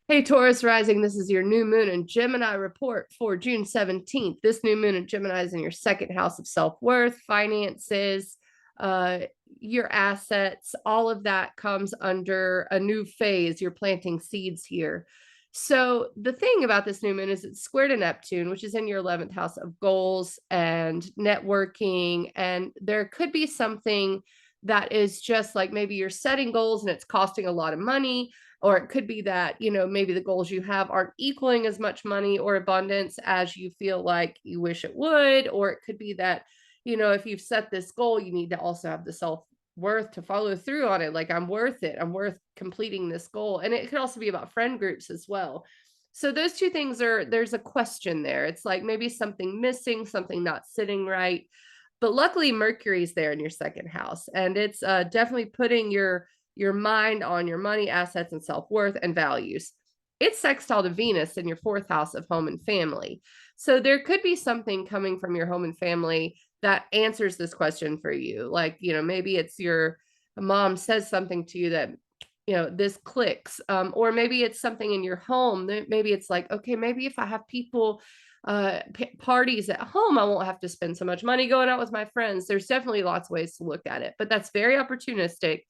Hey, Taurus rising, this is your new moon and Gemini report for June 17th. This new moon in Gemini is in your second house of self-worth, finances, uh, your assets, all of that comes under a new phase. You're planting seeds here. So the thing about this new moon is it's square to Neptune, which is in your 11th house of goals and networking. And there could be something that is just like maybe you're setting goals and it's costing a lot of money, or it could be that, maybe the goals you have aren't equaling as much money or abundance as you feel like you wish it would. Or it could be that, if you've set this goal, you need to also have the self-worth to follow through on it. Like, I'm worth it. I'm worth completing this goal. And it could also be about friend groups as well. So those two things there's a question there. It's like maybe something missing, something not sitting right. But luckily Mercury's there in your second house, and it's definitely putting your mind on your money, assets, and self-worth and values. It's sextile to Venus in your fourth house of home and family. So there could be something coming from your home and family that answers this question for you. Like, maybe it's your mom says something to you that, this clicks. Or maybe it's something in your home. Maybe it's like, okay, maybe if I have people parties at home, I won't have to spend so much money going out with my friends. There's definitely lots of ways to look at it, but that's very opportunistic.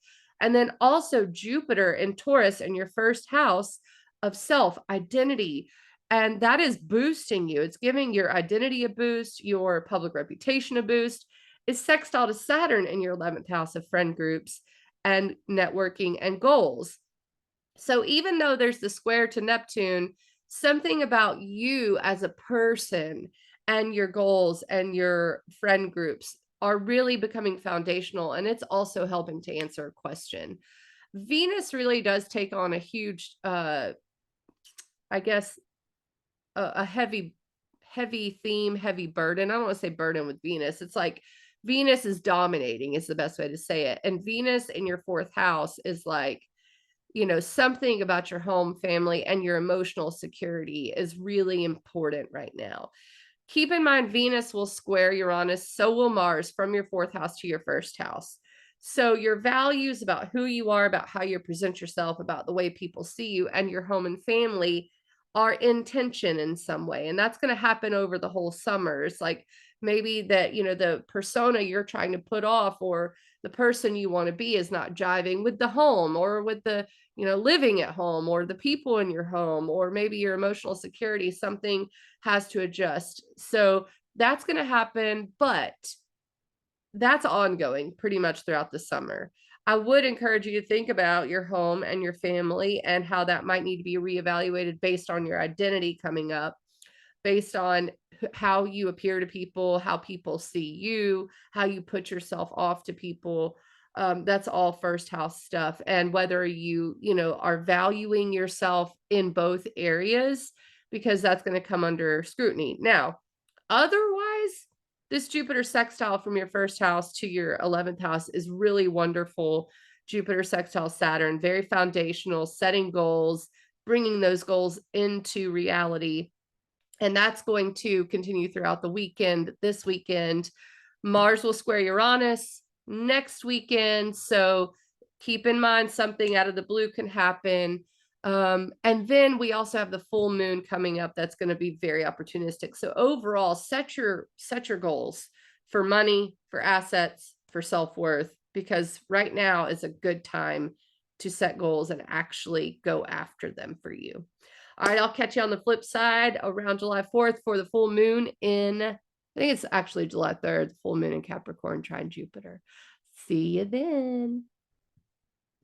And then also Jupiter in Taurus in your first house of self identity. And that is boosting you. It's giving your identity a boost, your public reputation a boost. It's sextile to Saturn in your 11th house of friend groups and networking and goals. So even though there's the square to Neptune, something about you as a person and your goals and your friend groups are really becoming foundational, and it's also helping to answer a question. Venus really does take on a huge, I guess, a heavy theme, heavy burden. I don't want to say burden with Venus. It's like Venus is dominating is the best way to say it. And Venus in your fourth house is like, something about your home, family, and your emotional security is really important right now. Keep in mind, Venus will square Uranus, so will Mars from your fourth house to your first house. So your values about who you are, about how you present yourself, about the way people see you, and your home and family are in tension in some way. And that's going to happen over the whole summer. It's like maybe that, the persona you're trying to put off or the person you want to be is not jiving with the home or with the, living at home or the people in your home, or maybe your emotional security, something has to adjust. So that's going to happen, but that's ongoing pretty much throughout the summer. I would encourage you to think about your home and your family and how that might need to be reevaluated based on your identity coming up, based on how you appear to people, how people see you, how you put yourself off to people. That's all first house stuff. And whether you are valuing yourself in both areas, because that's going to come under scrutiny. Now, otherwise, this Jupiter sextile from your first house to your 11th house is really wonderful. Jupiter sextile Saturn, very foundational, setting goals, bringing those goals into reality. And that's going to continue throughout the weekend. This weekend, Mars will square Uranus next weekend. So keep in mind, something out of the blue can happen. And then we also have the full moon coming up. That's going to be very opportunistic. So overall, set your goals for money, for assets, for self-worth, because right now is a good time to set goals and actually go after them for you. All right, I'll catch you on the flip side around July 4th for the full moon in, I think it's actually July 3rd, the full moon in Capricorn trine Jupiter. See you then.